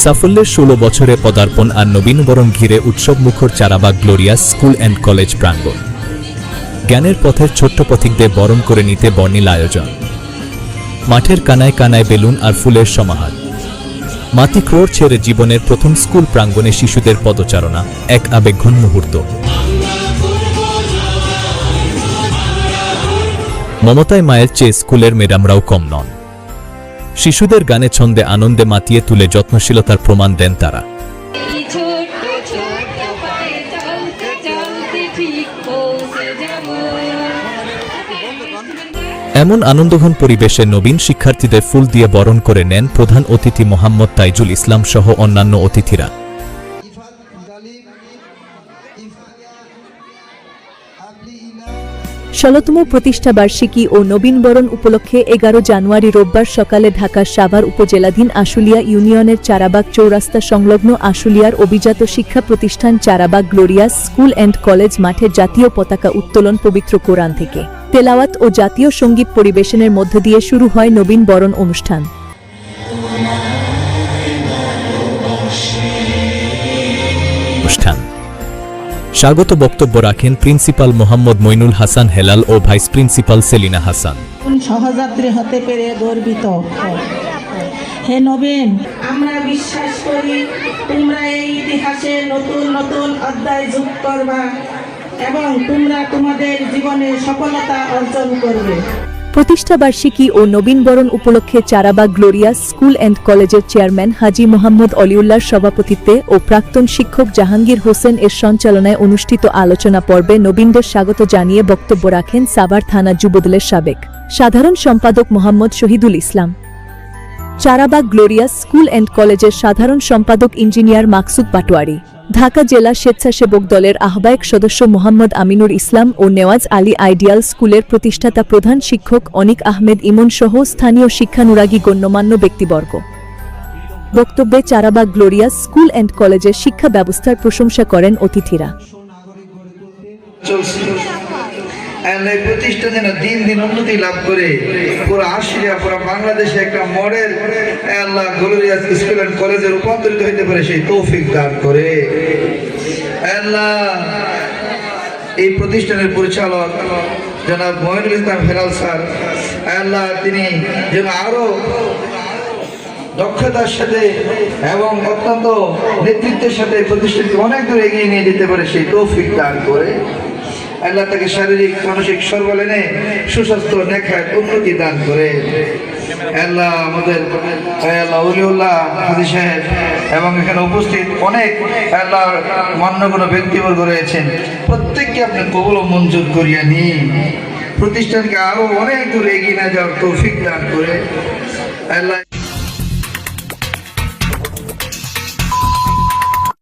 সাফল্যের ১৬ বছরে পদার্পণ আর নবীনবরণ ঘিরে উৎসবমুখর Charabag glorious school and college প্রাঙ্গণ। জ্ঞানের পথের ছোট্ট পথিকদের বরণ করে নিতে বর্ণিল আয়োজন। মাঠের কানায় কানায় বেলুন আর ফুলের সমাহার। মাতিক্রোড় ছেড়ে জীবনের প্রথম স্কুল প্রাঙ্গণে শিশুদের পদচারণা, এক আবেগঘন মুহূর্ত। মমতায় মায়ের চেয়ে স্কুলের ম্যাডামরাও কম নন। শিশুদের গানে ছন্দে আনন্দে মাতিয়ে তুলে যত্নশীলতার প্রমাণ দেন তারা। এমন আনন্দঘন পরিবেশে নবীন শিক্ষার্থীদের ফুল দিয়ে বরণ করে নেন প্রধান অতিথি মোহাম্মদ তাইজুল ইসলাম সহ অন্যান্য অতিথিরা। ১৬তম প্রতিষ্ঠাবার্ষিকী ও নবীনবরণ উপলক্ষে ১১ জানুয়ারি রোববার সকালে ঢাকার সাভার উপজেলাধীন আশুলিয়া ইউনিয়নের চারাবাগ চৌরাস্তা সংলগ্ন আশুলিয়ার অভিজাত শিক্ষা প্রতিষ্ঠান Charabag glorious school and college মাঠে জাতীয় পতাকা উত্তোলন পবিত্র কোরআন থেকে তেলাওয়াত ও জাতীয় সঙ্গীত পরিবেশনের মধ্য দিয়ে শুরু হয় নবীনবরণ অনুষ্ঠান। স্বাগত বক্তব্য রাখেন প্রিন্সিপাল মোহাম্মদ মইনুল হাসান হেলাল ও ভাইস প্রিন্সিপাল সেলিনা হাসান। সহযাত্রী হতে পেরে গর্বিত। হে নবীন, আমরা বিশ্বাস করি তোমরা এই ইতিহাসে নতুন নতুন অধ্যায় যোগ করবা এবং তোমরা তোমাদের জীবনে সফলতা অর্জন করবে। প্রতিষ্ঠাবার্ষিকী ও নবীনবরণ উপলক্ষে চারাবাগ গ্লোরিয়াস স্কুল অ্যান্ড কলেজের চেয়ারম্যান হাজী মোহাম্মদ অলিউল্লাহর সভাপতিত্বে ও প্রাক্তন শিক্ষক জাহাঙ্গীর হোসেন এর সঞ্চালনায় অনুষ্ঠিত আলোচনা পর্বে নবীনদের স্বাগত জানিয়ে বক্তব্য রাখেন সাভার থানা যুবদলের সাবেক সাধারণ সম্পাদক Mohammad Shahidul Islam. Charabag glorious school and কলেজের সাধারণ সম্পাদক ইঞ্জিনিয়ার মাকসুদ পাটোয়ারি, ঢাকা জেলা স্বেচ্ছাসেবক দলের আহ্বায়ক সদস্য মোহাম্মদ আমিনুর ইসলাম ও নেওয়াজ আলী আইডিয়াল স্কুলের প্রতিষ্ঠাতা প্রধান শিক্ষক অনিক আহমেদ ইমন সহ স্থানীয় শিক্ষানুরাগী গণ্যমান্য ব্যক্তিবর্গ। বক্তব্যে চারাবাগ গ্লোরিয়াস স্কুল অ্যান্ড কলেজের শিক্ষা ব্যবস্থার প্রশংসা করেন অতিথিরা। এই প্রতিষ্ঠান যেন দিন দিন উন্নতি লাভ করে পুরো আশুলিয়া পুরো বাংলাদেশে একটা model Allah glorious school and কলেজে রূপান্তরিত হইতে পারে সেই তৌফিক দান করে। আল্লাহ এই প্রতিষ্ঠানের পরিচালক জনাব মইনুল ইসলাম হেলাল স্যার, আল্লাহ তিনি যেন আরো দক্ষতার সাথে এবং অত্যন্ত নেতৃত্বের সাথে প্রতিষ্ঠানকে অনেক দূর এগিয়ে নিয়ে যেতে পারে সেই তৌফিক দান করে। আল্লাহ তাকে শারীরিক মানসিক সর্বলেনে সুস্বাস্থ্য নেখায় উন্নতি দান করে। আল্লাহ আমাদের আল্লাহ ওলিউল্লাহ হাজী সাহেব এবং এখানে উপস্থিত অনেক আল্লাহ মান্যগণ্য ব্যক্তিবর্গ রয়েছেন, প্রত্যেককে আপনি কবুল ও মঞ্জুর করিয়া নিয়ে প্রতিষ্ঠানকে আরো অনেক দূর এগিয়ে নিয়ে যাওয়ার তৌফিক দান করে। আল্লাহ